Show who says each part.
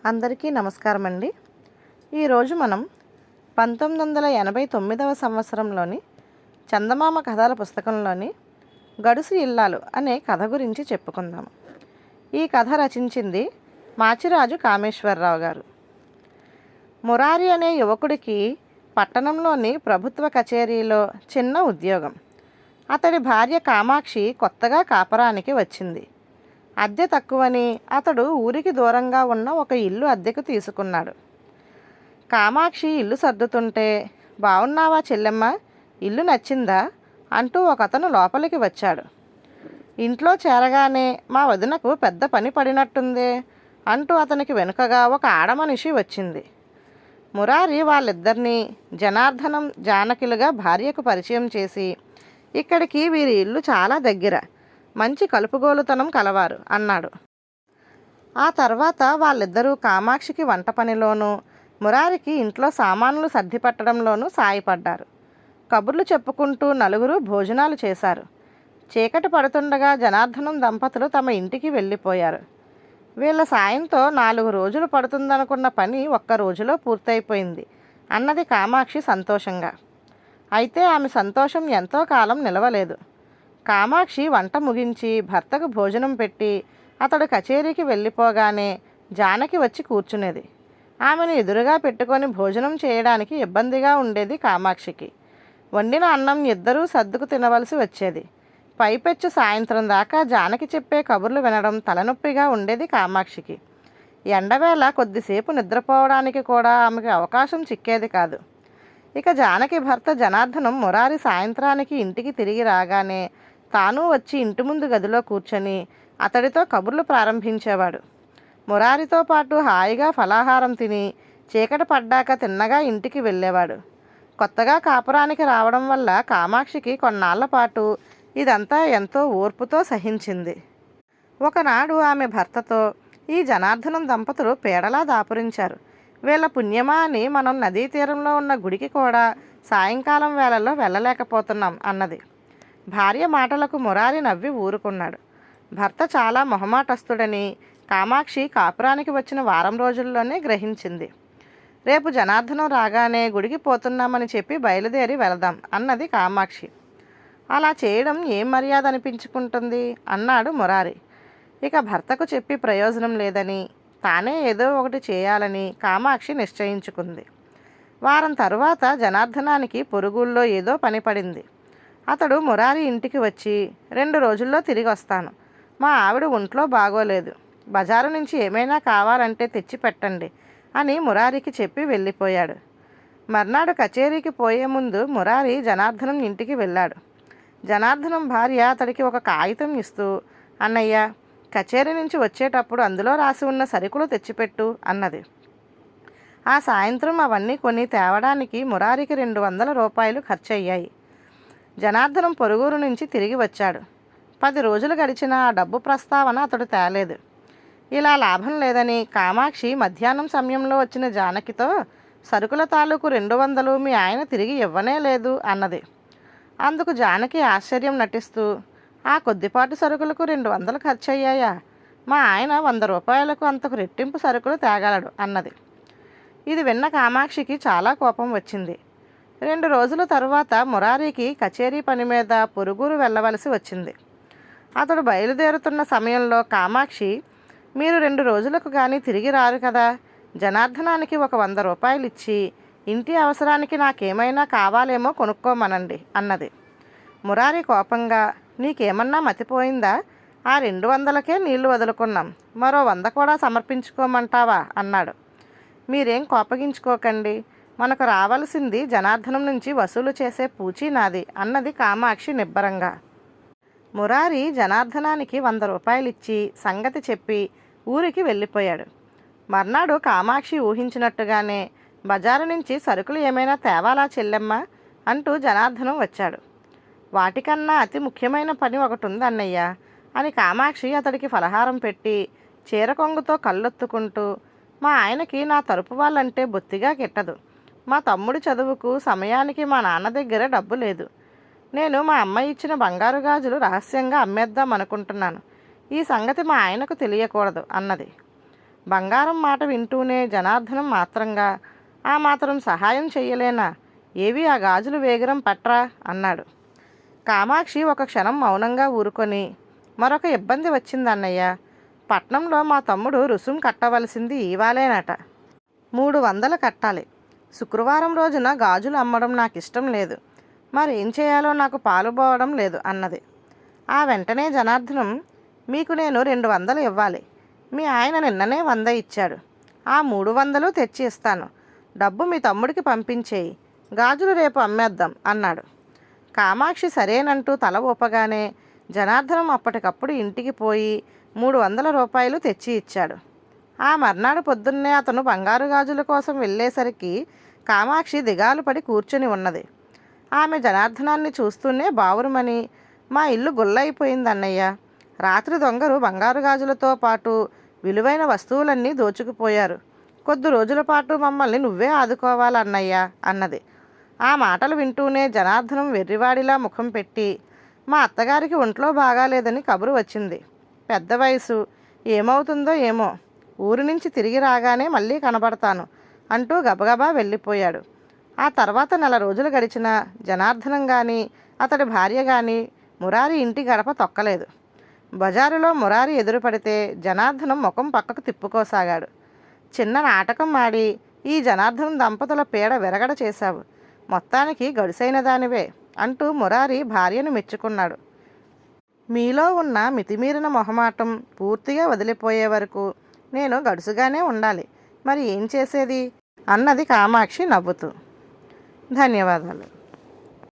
Speaker 1: అందరికీ నమస్కారం అండి. ఈరోజు మనం 1989వ సంవత్సరంలోని చందమామ కథల పుస్తకంలోని గడుసు ఇల్లాలు అనే కథ గురించి చెప్పుకుందాము. ఈ కథ రచించింది మాచిరాజు కామేశ్వరరావు గారు. మురారి అనే యువకుడికి పట్టణంలోని ప్రభుత్వ కచేరీలో చిన్న ఉద్యోగం. అతడి భార్య కామాక్షి కొత్తగా కాపరానికి వచ్చింది. అద్దె తక్కువని అతడు ఊరికి దూరంగా ఉన్న ఒక ఇల్లు అద్దెకు తీసుకున్నాడు. కామాక్షి ఇల్లు సర్దుతుంటే, బాగున్నావా చెల్లెమ్మ, ఇల్లు నచ్చిందా అంటూ ఒకతను లోపలికి వచ్చాడు. ఇంట్లో చేరగానే మా వదినకు పెద్ద పని పడినట్టుందే అంటూ అతనికి వెనుకగా ఒక ఆడమనిషి వచ్చింది. మురారి వాళ్ళిద్దరినీ జనార్దనం జానకిలుగా భార్యకు పరిచయం చేసి, ఇక్కడికి వీరి ఇల్లు చాలా దగ్గర, మంచి కలుపుగోలుతనం కలవారు అన్నాడు. ఆ తర్వాత వాళ్ళిద్దరూ కామాక్షికి వంట పనిలోనూ మురారికి ఇంట్లో సామాన్లు సర్దిపట్టడంలోనూ సాయపడ్డారు. కబుర్లు చెప్పుకుంటూ నలుగురు భోజనాలు చేశారు. చీకటి పడుతుండగా జనార్దనం దంపతులు తమ ఇంటికి వెళ్ళిపోయారు. వీళ్ళ సాయంతో 4 రోజులు పడుతుందనుకున్న పని ఒక్క రోజులో పూర్తయిపోయింది అన్నది కామాక్షి సంతోషంగా. అయితే ఆమె సంతోషం ఎంతో కాలం నిలవలేదు. కామాక్షి వంట ముగించి భర్తకు భోజనం పెట్టి అతడు కచేరీకి వెళ్ళిపోగానే జానకి వచ్చి కూర్చునేది. ఆమెను ఎదురుగా పెట్టుకొని భోజనం చేయడానికి ఇబ్బందిగా ఉండేది కామాక్షికి. వండిన అన్నం ఇద్దరూ సర్దుకు తినవలసి వచ్చేది. పైపెచ్చు సాయంత్రం దాకా జానకి చెప్పే కబుర్లు వినడం తలనొప్పిగా ఉండేది కామాక్షికి. ఎండవేళ కొద్దిసేపు నిద్రపోవడానికి కూడా ఆమెకు అవకాశం చిక్కేది కాదు. ఇక జానకి భర్త జనార్దనం మురారి సాయంత్రానికి ఇంటికి తిరిగి రాగానే తాను వచ్చి ఇంటి ముందు గదిలో కూర్చొని అతడితో కబుర్లు ప్రారంభించేవాడు. మురారితో పాటు హాయిగా ఫలాహారం తిని చీకటి పడ్డాక తిన్నగా ఇంటికి వెళ్ళేవాడు. కొత్తగా కాపురానికి రావడం వల్ల కామాక్షికి కొన్నాళ్ల పాటు ఇదంతా ఎంతో ఓర్పుతో సహించింది. ఒకనాడు ఆమె భర్తతో, ఈ జనార్దనం దంపతులు పీడలా దాపురించారు, వీళ్ళ పుణ్యమా అని మనం నదీ తీరంలో ఉన్న గుడికి కూడా సాయంకాలం వేళల్లో వెళ్ళలేకపోతున్నాం అన్నది. భార్య మాటలకు మురారి నవ్వి ఊరుకున్నాడు. భర్త చాలా మొహమాటస్తుడని కామాక్షి కాపురానికి వచ్చిన వారం రోజుల్లోనే గ్రహించింది. రేపు జనార్దనం రాగానే గుడికి పోతున్నామని చెప్పి బయలుదేరి వెళదాం అన్నది కామాక్షి. అలా చేయడం ఏం మర్యాద అనిపించుకుంటుంది అన్నాడు మురారి. ఇక భర్తకు చెప్పి ప్రయోజనం లేదని, తానే ఏదో ఒకటి చేయాలని కామాక్షి నిశ్చయించుకుంది. వారం తరువాత జనార్దనానికి పొరుగుల్లో ఏదో పని పడింది. అతడు మురారి ఇంటికి వచ్చి, 2 రోజుల్లో తిరిగి వస్తాను, మా ఆవిడ ఒంట్లో బాగోలేదు, బజారు నుంచి ఏమైనా కావాలంటే తెచ్చి పెట్టండి అని మురారికి చెప్పి వెళ్ళిపోయాడు. మర్నాడు కచేరీకి పోయే ముందు మురారి జనార్దనం ఇంటికి వెళ్ళాడు. జనార్దనం భార్య అతడికి ఒక కాగితం ఇస్తూ, అన్నయ్య, కచేరీ నుంచి వచ్చేటప్పుడు అందులో రాసి ఉన్న సరుకులు తెచ్చిపెట్టు అన్నది. ఆ సాయంత్రం అవన్నీ కొని తేవడానికి మురారికి 200 రూపాయలు ఖర్చయ్యాయి. జనార్దనం పొరుగురు నుంచి తిరిగి వచ్చాడు. 10 రోజులు గడిచినా ఆ డబ్బు ప్రస్తావన అతడు తేలేదు. ఇలా లాభం లేదని కామాక్షి మధ్యాహ్నం సమయంలో వచ్చిన జానకితో, సరుకుల తాలూకు 200 మీ ఆయన తిరిగి ఇవ్వనే లేదు అన్నది. అందుకు జానకి ఆశ్చర్యం నటిస్తూ, ఆ కొద్దిపాటి సరుకులకు 200 ఖర్చయ్యాయా? మా ఆయన 100 రూపాయలకు అంతకు రెట్టింపు సరుకులు తేగలడు అన్నది. ఇది విన్న కామాక్షికి చాలా కోపం వచ్చింది. 2 రోజుల తరువాత మురారికి కచేరీ పని మీద పొరుగురు వెళ్ళవలసి వచ్చింది. అతడు బయలుదేరుతున్న సమయంలో కామాక్షి, మీరు 2 రోజులకు కానీ తిరిగి రారు కదా, జనార్దనానికి ఒక 100 రూపాయలు ఇచ్చి ఇంటి అవసరానికి నాకేమైనా కావాలేమో కొనుక్కోమనండి అన్నది. మురారి కోపంగా, నీకేమన్నా మతిపోయిందా, ఆ 200కే నీళ్లు వదులుకున్నాం, మరో 100 కూడా సమర్పించుకోమంటావా అన్నాడు. మీరేం కోపగించుకోకండి, మనకు రావాల్సింది జనార్దనం నుంచి వసూలు చేసే పూచీ నాది అన్నది కామాక్షి నిబ్బరంగా. మురారి జనార్దనానికి 100 రూపాయలు ఇచ్చి సంగతి చెప్పి ఊరికి వెళ్ళిపోయాడు. మర్నాడు కామాక్షి ఊహించినట్టుగానే, బజారు నుంచి సరుకులు ఏమైనా తేవాలా చెల్లెమ్మ అంటూ జనార్దనం వచ్చాడు. వాటికన్నా అతి ముఖ్యమైన పని ఒకటి ఉంది అన్నయ్య అని కామాక్షి అతడికి ఫలహారం పెట్టి చీర కొంగుతో కళ్ళొత్తుకుంటూ, మా ఆయనకి నా తరపు వాళ్ళంటే బొత్తిగా గిట్టదు, మా తమ్ముడి చదువుకు సమయానికి మా నాన్న దగ్గర డబ్బు లేదు, నేను మా అమ్మ ఇచ్చిన బంగారు గాజులు రహస్యంగా అమ్మేద్దాం అనుకుంటున్నాను, ఈ సంగతి మా ఆయనకు తెలియకూడదు అన్నది. బంగారం మాట వింటూనే జనార్దనం మాత్రంగా ఆ మాత్రం సహాయం చెయ్యలేనా? ఏవి ఆ గాజులు వేగిరం పట్రా అన్నాడు. కామాక్షి ఒక క్షణం మౌనంగా ఊరుకొని, మరొక ఇబ్బంది వచ్చిందన్నయ్య. పట్నంలో మా తమ్ముడు రుసుం కట్టవలసింది ఇవాళేనట. 300 కట్టాలి. శుక్రవారం రోజున గాజులు అమ్మడం నాకు ఇష్టం లేదు. మరేం చేయాలో నాకు పాలుపోవడం లేదు అన్నది. ఆ వెంటనే జనార్దనం, మీకు నేను 200 ఇవ్వాలి. మీ ఆయన నిన్ననే 100 ఇచ్చాడు. ఆ 300 తెచ్చి ఇస్తాను. డబ్బు మీ తమ్ముడికి పంపించేయి. గాజులు రేపు అమ్మేద్దాం అన్నాడు. కామాక్షి సరేనంటూ తల ఊపగానే జనార్దనం అప్పటికప్పుడు ఇంటికి పోయి 300 రూపాయలు తెచ్చి ఇచ్చాడు. ఆ మర్నాడు పొద్దున్నే అతను బంగారు గాజుల కోసం వెళ్ళేసరికి కామాక్షి దిగాలు పడి కూర్చుని ఉన్నది. ఆమె జనార్దనాన్ని చూస్తూనే బావురుమని, మా ఇల్లు గుల్లైపోయిందన్నయ్య. రాత్రి దొంగలు బంగారు గాజులతో పాటు విలువైన వస్తువులన్నీ దోచుకుపోయారు. కొద్ది రోజుల పాటు మమ్మల్ని నువ్వే ఆదుకోవాలన్నయ్యా అన్నది. ఆ మాటలు వింటూనే జనార్దనం వెర్రివాడిలా ముఖం పెట్టి, మా అత్తగారికి ఒంట్లో బాగాలేదని కబురు వచ్చింది. పెద్ద వయసు, ఏమవుతుందో ఏమో. ఊరి నుంచి తిరిగి రాగానే మళ్ళీ కనబడతాను అంటూ గబగబా వెళ్ళిపోయాడు. ఆ తర్వాత 4 రోజులు గడిచినా జనార్దనం కానీ అతడి భార్య కానీ మురారి ఇంటి గడప తొక్కలేదు. బజారులో మురారి ఎదురుపడితే జనార్దనం ముఖం పక్కకు తిప్పుకోసాగాడు. చిన్న నాటకం ఆడి ఈ జనార్దనం దంపతుల పీడ విరగడ చేశావు. మొత్తానికి గడుసైన దానివే అంటూ మురారి భార్యను మెచ్చుకున్నాడు. మీలో ఉన్న మితిమీరిన మొహమాటం పూర్తిగా వదిలిపోయే వరకు నేను గడుసుగానే ఉండాలి. మరి ఏం చేసేది అన్నది కామాక్షి నవ్వుతూ. ధన్యవాదాలు.